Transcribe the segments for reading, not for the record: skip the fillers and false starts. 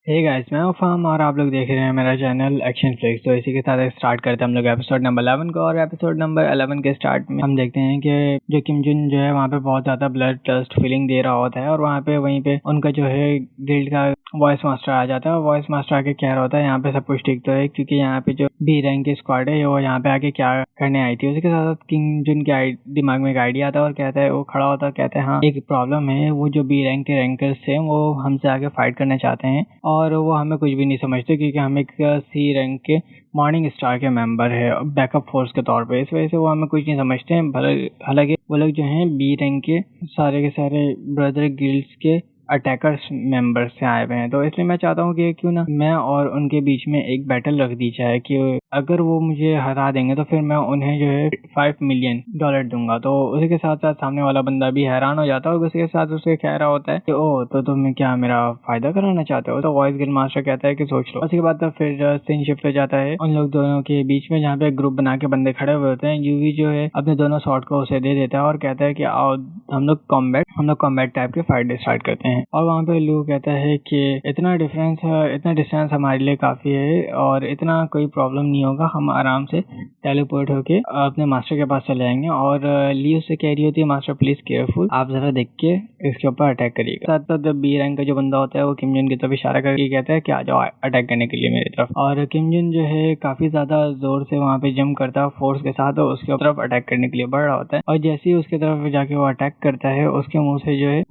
Hey guys, मैं हूं farm और आप लोग देख रहे हैं मेरा चैनल एक्शन फ्लिक्स। तो इसी के साथ स्टार्ट करते हैं हम लोग एपिसोड नंबर 11 को। और एपिसोड नंबर 11 के स्टार्ट में हम देखते हैं कि जो किम जुन जो है वहाँ पे बहुत ज़्यादा ब्लड टस्ट फीलिंग दे रहा होता है। और वहाँ पे वहीं पे उनका जो है गिल्ड का वॉइस मास्टर आ जाता है। और वॉइस मास्टर आके कह रहा होता है यहाँ पे सब कुछ ठीक तो है, क्योंकि यहाँ पे जो बी रैंक की स्क्वाड है वो यहाँ पे आके क्या करने आई थी। उसी के साथ किम जुन के दिमाग में एक आइडिया आता है और कहता है, वो खड़ा होता है, कहता है हाँ एक प्रॉब्लम है, वो जो बी रैंक के रैंकर्स थे वो हमसे आके फाइट करना चाहते हैं और वो हमें कुछ भी नहीं समझते, क्योंकि हम एक सी रैंक के मॉर्निंग स्टार के मेंबर है बैकअप फोर्स के तौर पे। इस वजह से वो हमें कुछ नहीं समझते हैं। हालांकि वो लोग जो हैं बी रैंक के सारे ब्रदर गिल्ड्स के अटैकर्स मेंबर्स से आए हुए हैं। तो इसलिए मैं चाहता हूँ कि क्यों ना मैं और उनके बीच में एक बैटल रख दी जाए कि अगर वो मुझे हरा देंगे तो फिर मैं उन्हें जो है $5 मिलियन दूंगा। तो उसी के साथ साथ सामने वाला बंदा भी हैरान हो जाता है और उसी के साथ उसे कह रहा होता है कि ओ तो तुम क्या मेरा फायदा कराना चाहते हो। तो वॉइस गिल्ड मास्टर कहता है कि सोच लो। उसके बाद फिर सीन शिफ्ट हो जाता है उन लोग दोनों के बीच में, जहाँ पे ग्रुप बना के बंदे खड़े हुए होते हैं। यूवी जो है अपने दोनों शॉट को उसे दे देता है और कहता है कि आओ हम लोग कॉम्बैट टाइप के फाइट स्टार्ट करते हैं। और वहाँ पे लू कहता है कि इतना डिस्टेंस हमारे लिए काफ़ी है और इतना कोई प्रॉब्लम नहीं होगा, हम आराम से टेलीपोर्ट होके अपने मास्टर के पास चले जाएंगे। और ली उससे कह रही होती है, मास्टर प्लीज केयरफुल, आप जरा देख के इसके ऊपर अटैक करिएगा। साथ साथ बी रैंक का जो बंदा होता है वो किम जुन की तरफ इशारा करके कहता है कि आ जाओ अटैक करने के लिए मेरी तरफ। और किम जुन जो है काफी ज्यादा जोर से वहाँ पे जंप करता है फोर्स के साथ और उसके तरफ अटैक करने के लिए बढ़ रहा होता है। और जैसे ही उसके तरफ जाके वो अटैक करता है, उसके मुंह से जो है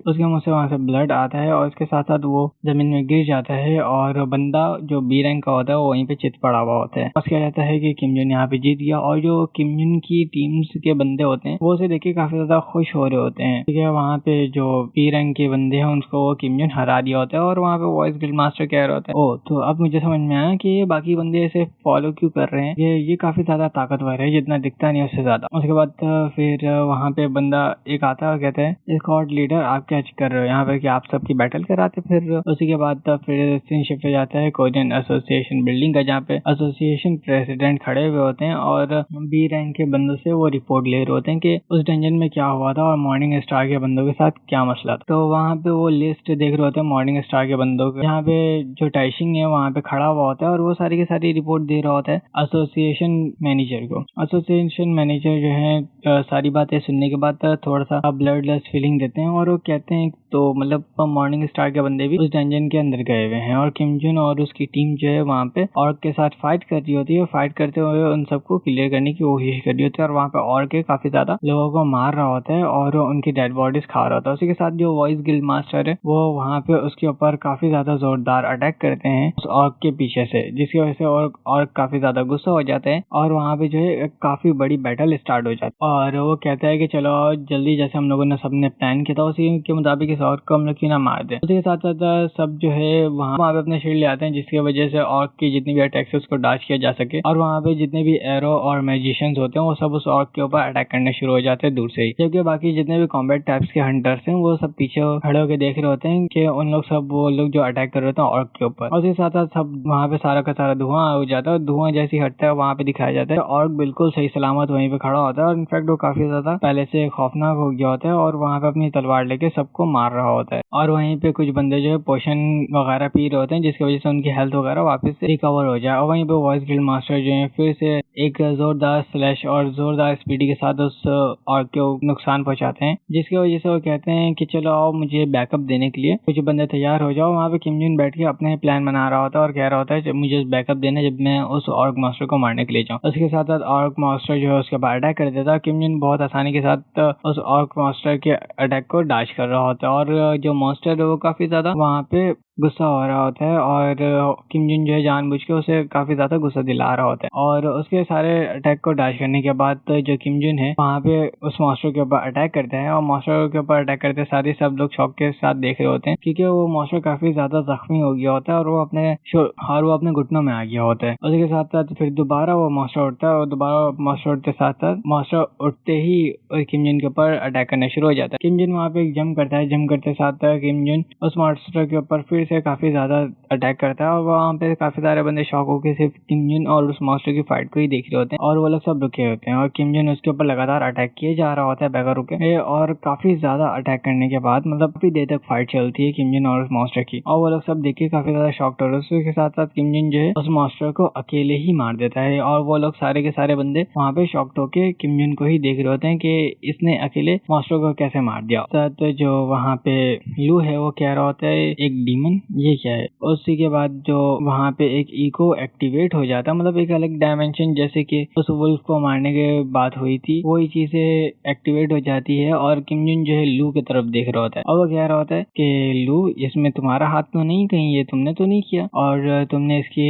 उसके मुंह से वहाँ से ब्लड आता है और उसके साथ साथ वो जमीन में गिर जाता है। और बंदा जो बी रैंक का होता है वो वहीं पे चित पड़ा हुआ होता है। बस कहा जाता है कि किम जुन यहाँ पे जीत गया। और जो किम जुन की टीम्स के बंदे होते हैं वो उसे देख के काफी ज्यादा खुश हो रहे होते हैं, ठीक है। वहाँ पे जो बी रैंक के बंदे हैं उनको वो किम जुन हरा दिया होता है। और वहाँ पे वॉइस गिल्ड मास्टर कह रहा होता है, ओ तो अब मुझे समझ में आया कि ये बाकी बंदे ऐसे फॉलो क्यों कर रहे हैं, ये काफी ज्यादा ताकतवर है, जितना दिखता नहीं उससे ज्यादा। उसके बाद फिर वहाँ पे बंदा एक आता है और कहता है, स्क्वाड लीडर आप क्या कर रहे हो यहाँ पे, कि आप सबकी बैटल कराते। फिर उसी के बाद फिर सीन शिफ्ट हो जाता है कोरियन एसोसिएशन बिल्डिंग का, जहाँ पे एसोसिएशन प्रेसिडेंट खड़े हुए होते हैं और बी रैंक के बंदों से वो रिपोर्ट ले रहे होते हैं कि उस डंजन में क्या हुआ था और मॉर्निंग स्टार के बंदों के साथ क्या मसला था। तो वहाँ पे वो लिस्ट देख रहे होते हैं मॉर्निंग स्टार के बंदों के, यहाँ पे जो टाइशिंग है वहाँ पे खड़ा हुआ होता है और वो सारी की सारी रिपोर्ट दे रहा होता है एसोसिएशन मैनेजर को। एसोसिएशन मैनेजर जो है सारी बातें सुनने के बाद थोड़ा सा ब्लडलेस फीलिंग देते हैं और वो कहते हैं तो मतलब मॉर्निंग स्टार के बंदे भी उस डंजन के अंदर गए हुए हैं और किम जुन और उसकी टीम जो है वहाँ पे ऑर्क के साथ फाइट कर रही होती है। फाइट करते हुए उन सबको क्लियर करने की कोशिश कर रही होती है और वहाँ पे ऑर्क के काफी ज्यादा लोगों को मार रहा होता है और उनकी डेड बॉडीज खा रहा होता है। उसी के साथ जो वॉइस गिल्ड मास्टर है वो वहाँ पे उसके ऊपर काफी ज्यादा जोरदार अटैक करते हैं उस ऑर्क के पीछे से, जिसकी वजह से ऑर्क काफी ज्यादा गुस्सा हो जाते हैं और वहाँ पे जो है काफी बड़ी बैटल स्टार्ट हो जाती है। और वो कहता है कि चलो जल्दी, जैसे हम लोगों ने सबने प्लान किया था उसी के मुताबिक इस ऑर्क को हम लोग क्यों ना मार दें। उसके साथ साथ सब जो है वहाँ पे अपने शील्ड ले आते हैं, जिसकी वजह से ऑर्क की जितनी भी अटैक्स है उसको डॉज किया जा सके। और वहाँ पे जितने भी एरो और मैजिशियंस होते हैं वो सब उस ऑर्क के ऊपर अटैक करने शुरू हो जाते हैं दूर से ही, जबकि बाकी जितने भी कॉम्बैट टाइप्स के हंटर्स हैं वो सब पीछे खड़े होकर देख रहे होते हैं कि वो लोग जो अटैक कर रहे होते हैं ऑर्क के ऊपर। और उसके साथ साथ सब वहाँ पे सारा का सारा धुआं हो जाता है। धुआं जैसे हटता है वहाँ पे दिखाया जाता है ऑर्क बिल्कुल सही सलामत वहीं पे खड़ा होता है और इनफैक्ट वो काफी ज्यादा पहले से खौफनाक हो गया होता है और वहाँ पे अपनी तलवार लेके सबको मार रहा होता है। और वहीं पे कुछ बंदे जो है पोशन वगैरह पी रहे होते हैं, जिसकी वजह से उनकी हेल्थ वगैरह वापस से रिकवर हो जाए। और वहीं पे वॉइस गिल्ड मास्टर जो है फिर से एक जोरदार स्लैश और जोरदार स्पीडी के साथ उस ऑर्क को नुकसान पहुंचाते हैं, जिसकी वजह से वो कहते हैं कि चलो आओ मुझे बैकअप देने के लिए कुछ बंदे तैयार हो जाओ। वहाँ पे किम जुन बैठ के अपने प्लान बना रहा होता है और कह रहा होता है जब मुझे बैकअप देना जब मैं उस ऑर्क मास्टर को मारने के लिए जाऊँ। उसके साथ साथ ऑर्क मास्टर जो है उसके बाद अटैक कर देता है। किम जुन बहुत आसानी के साथ उस ऑर्क मास्टर के अटैक को डॉज कर रहा होता है और जो मॉन्स्टर है वो काफी ज्यादा वहाँ पे गुस्सा हो रहा होता है और किम जुन जो है जानबूझ के उसे काफी ज्यादा गुस्सा दिला रहा होता है। और उसके सारे अटैक को डॉज करने के बाद तो जो किम जुन है वहाँ पे उस मॉन्स्टर के ऊपर अटैक करते हैं और मॉन्स्टर के ऊपर अटैक करते साथ ही सब लोग शौक के साथ देख रहे होते हैं, क्योंकि वो मॉन्स्टर काफी ज्यादा जख्मी हो गया होता है और वो अपने घुटनों में आ गया होता है। उसके साथ साथ फिर दोबारा वो मॉन्स्टर उठता है और दोबारा मॉन्स्टर उठते साथ साथ मॉन्स्टर उठते ही किम जुन के ऊपर अटैक करना शुरू हो जाता है। किम जुन वहाँ पे जंप करता है, जंप करते साथ किम जुन उस मॉन्स्टर के ऊपर फिर इसे काफी ज्यादा अटैक करता है और वहाँ पे काफी सारे बंदे शॉक होकर सिर्फ किम जुन और उस मॉन्स्टर की फाइट को ही देख रहे होते हैं और वो लोग सब रुके होते हैं और किम जुन उसके ऊपर लगातार अटैक किए जा रहा होता है बगैर रुके और काफी ज्यादा अटैक करने के बाद मतलब काफी देर तक फाइट चलती है किम जुन और उस मॉन्स्टर की और वो लोग सब देख के काफी ज्यादा शॉक्ड हो रहे हैं। उसके साथ साथ किम जुन जो है उस मॉन्स्टर को अकेले ही मार देता है और वो लोग सारे के सारे बंदे वहाँ पे शॉक्ड होके किम जुन को ही देख रहे होते हैं कि इसने अकेले मॉन्स्टर को कैसे मार दिया। तो जो वहाँ पे लू है वो कह रहा होता है एक डीमन ये क्या है। उसी के बाद जो वहाँ पे एक इको एक्टिवेट हो जाता है मतलब एक अलग डायमेंशन जैसे कि उस वुल्फ को मारने के बात हुई थी वही चीजें एक्टिवेट हो जाती है और किम जुन जो है लू की तरफ देख रहा होता है और वो कह रहा होता है कि लू इसमें तुम्हारा हाथ तो नहीं कहीं ये तुमने तो नहीं किया और तुमने इसकी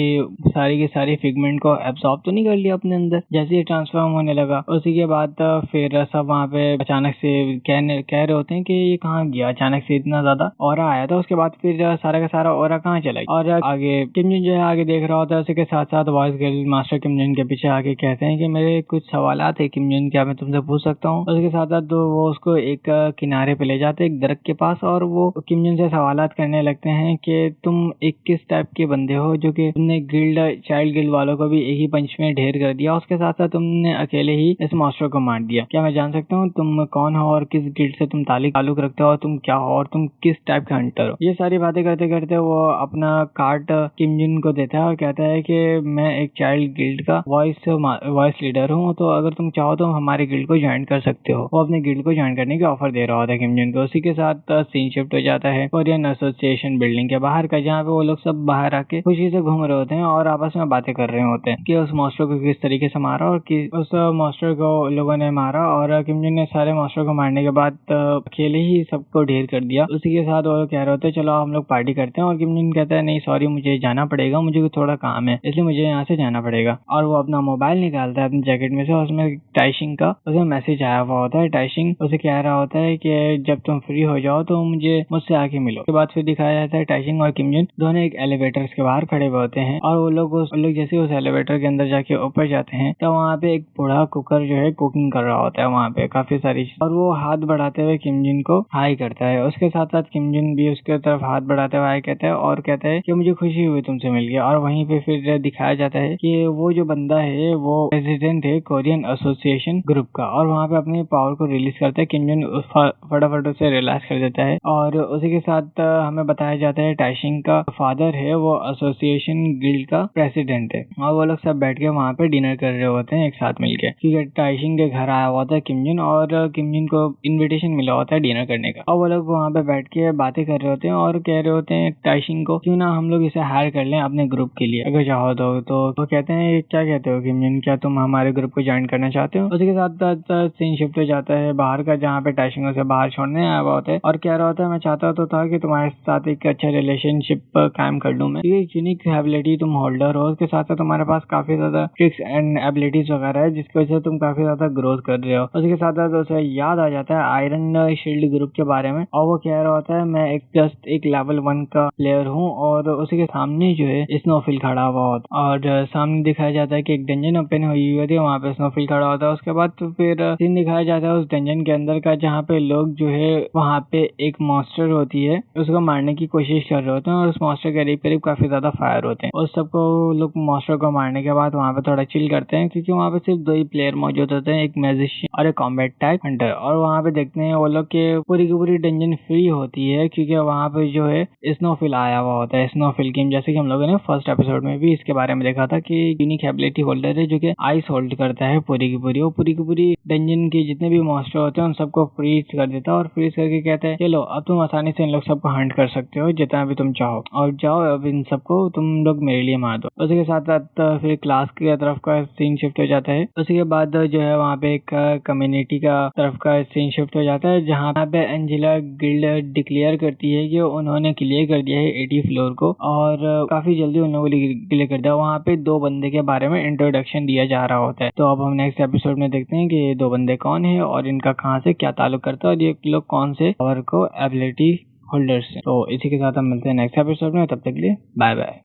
सारी की सारी फिगमेंट को एब्सॉर्ब तो नहीं कर लिया अपने अंदर। जैसे ही ट्रांसफॉर्म होने लगा उसी के बाद फिर सब वहाँ पे अचानक से कह रहे होते हैं कि ये कहाँ गया अचानक से इतना ज्यादा ऑरा आया था। उसके बाद फिर सारा का सारा ऑरा कहाँ चला गया और आगे किम जुन जो है आगे देख रहा होता है। उसी के साथ साथ वॉइस गर्ल मास्टर किम जुन के पीछे आगे कहते हैं कि मेरे कुछ सवालात है किम जुन क्या मैं तुमसे पूछ सकता हूँ। उसके साथ साथ वो उसको एक किनारे पे ले जाते हैं एक दरख्त के पास और वो किम जुन से सवालात करने लगते हैं कि तुम एक किस टाइप के बंदे हो जो कि तुमने गिल्ड चाइल्ड गिल्ड वालों को भी एक ही पंच में ढेर कर दिया। उसके साथ साथ तुमने अकेले ही इस मॉन्स्टर को मार दिया। क्या मैं जान सकता हूँ तुम कौन हो और किस गिल्ड से तुम ताल्लुक रखते हो और तुम क्या हो और तुम किस टाइप का हंटर हो। ये सारी बातें करते करते वो अपना कार्ड किम जुन को देता है और कहता है कि मैं एक चाइल्ड गिल्ड का वॉइस लीडर हूँ तो अगर तुम चाहो तो हमारे गिल्ड को ज्वाइन कर सकते हो। वो अपने गिल्ड को ज्वाइन करने की ऑफर दे रहा होता है किम जुन को। उसी के साथ सीन शिफ्ट हो जाता है कोरियन एसोसिएशन बिल्डिंग के बाहर का जहाँ पे वो लोग सब बाहर आके खुशी से घूम रहे होते हैं और आपस में बातें कर रहे होते हैं कि उस मॉन्स्टर को किस तरीके से मारा और उस मॉन्स्टर को लोगों ने मारा और किम जुन ने सारे मॉन्स्टर को मारने के बाद अकेले ही सबको ढेर कर दिया। उसी के साथ वो कह रहे होते हैं चलो हम लोग पार्टी करते हैं और किम जुन कहता है नहीं सॉरी मुझे जाना पड़ेगा मुझे थोड़ा काम है इसलिए मुझे यहाँ से जाना पड़ेगा। और वो अपना मोबाइल निकालता है अपनी जैकेट में से और उसमें टाइशिंग का उसे मैसेज आया हुआ होता है। टाइशिंग उसे कह रहा होता है कि जब तुम फ्री हो जाओ तो मुझसे आके मिलो। उसके बाद फिर दिखाया जाता है टाइशिंग और किम जुन दोनों एक एलिवेटर के बाहर खड़े हुए होते हैं और वो लोग जैसे उस एलिवेटर के अंदर जाके ऊपर जाते हैं तो वहाँ पे एक बूढ़ा कुकर जो है कुकिंग कर रहा होता है वहाँ पे काफी सारी और वो हाथ बढ़ाते हुए किम जुन को हाई करता है। उसके साथ साथ किम जुन भी उसके तरफ हाथ बढ़ाते हुए हाई कहता है और कहता है कि मुझे खुशी हुई तुमसे मिल गया। और वहीं पे फिर दिखाया जाता है कि वो जो बंदा है वो प्रेसिडेंट है कोरियन एसोसिएशन ग्रुप का और वहाँ पे अपने पावर को रिलीज करता है। किम जुन फटाफट उसे रिलैक्स कर देता है और उसी के साथ हमें बताया जाता है टाइशिंग का फादर है वो एसोसिएशन गिल्ड का प्रेसिडेंट है और वो लोग सब बैठ के वहाँ पे डिनर कर रहे होते हैं एक साथ मिलके क्योंकि टाइशिंग के घर आया हुआ था किम जुन और किम जुन को इनविटेशन मिला होता है डिनर करने का और वो लोग वहाँ पे बैठ के बातें कर रहे होते हैं और कह रहे होते हैं टाइशिंग को क्यों ना हम लोग इसे हायर कर लें अपने ग्रुप के लिए अगर चाहो तो कहते हैं क्या कहते हो किम जुन क्या तुम हमारे ग्रुप को ज्वाइन करना चाहते हो। उसी के साथ सीन शिफ्ट हो जाता है बाहर का जहाँ पे टाइशिंग उसे बाहर छोड़ने आया हुआ होता है और कह रहा होता है मैं चाहता तो था कि तुम्हारे साथ एक अच्छा रिलेशनशिप कायम कर लूँ मैं। ये यूनिक एबिलिटी तुम होल्डर हो उसके साथ साथ तुम्हारे पास काफी ज्यादा ट्रिक्स एंड एबिलिटीज वगैरह है जिसकी वजह से तुम काफी ज्यादा ग्रोथ कर रहे हो। उसके साथ साथ उसे याद आ जाता है आयरन शील्ड ग्रुप के बारे में और वो कह रहा होता है मैं जस्ट एक लेवल 1 का प्लेयर हूँ और उसी के सामने जो है स्नोफिल खड़ा हुआ होता और सामने दिखाया जाता है कि एक डंजन ओपन हुई होती है वहाँ पे स्नोफिल खड़ा होता है। उसके बाद तो फिर सीन दिखाया जाता है उस डंजन के अंदर का जहाँ पे लोग जो है वहाँ पे एक मॉन्स्टर होती है उसको मारने की कोशिश कर रहे होते हैं और उस मॉन्स्टर के करीब करीब काफी ज्यादा फायर होते हैं। उस सबको लोग मॉन्स्टर को मारने के बाद वहाँ पे थोड़ा चिल करते हैं क्योंकि वहाँ पे सिर्फ 2 ही प्लेयर मौजूद होते हैं एक मैजिशियन और एक कॉम्बैट टाइप हंटर और वहाँ पे देखते हैं वो लोग के पूरी की पूरी डंजन फ्री होती है क्योंकि वहाँ पे जो है स्नोफिल आया हुआ होता है। स्नोफिल गेम जैसे कि हम लोगों ने फर्स्ट एपिसोड में भी इसके बारे में देखा था कि यूनिक एबिलिटी होल्डर है जो कि आइस होल्ड करता है पूरी की पूरी डंजन के जितने भी मॉन्स्टर होते हैं उन सबको फ्रीज कर देता है और फ्रीज करके कहता है चलो अब तुम आसानी से इन लोग सबको हंट कर सकते हो जितना भी तुम चाहो और जाओ अब इन सबको तुम लोग मेरे लिए मार दो। उसी के साथ साथ फिर क्लास की तरफ का सीन शिफ्ट हो जाता है। उसी के बाद जो है वहाँ पे एक कम्युनिटी का तरफ का सीन शिफ्ट हो जाता है जहाँ पे एंजेला गिल्ड डिक्लेयर करती है कि उन्होंने क्लियर कर दिया है 80 फ्लोर को और काफी जल्दी उन लोगों ने क्लियर कर दिया। वहाँ पे 2 बंदे के बारे में इंट्रोडक्शन दिया जा रहा होता है। तो अब हम नेक्स्ट एपिसोड में देखते हैं कि ये 2 बंदे कौन है और इनका कहाँ से क्या ताल्लुक करता है और ये लोग कौन से पावर को एबिलिटी होल्डर्स हैं। तो इसी के साथ हम मिलते हैं नेक्स्ट एपिसोड में, तब तक के लिए बाय बाय।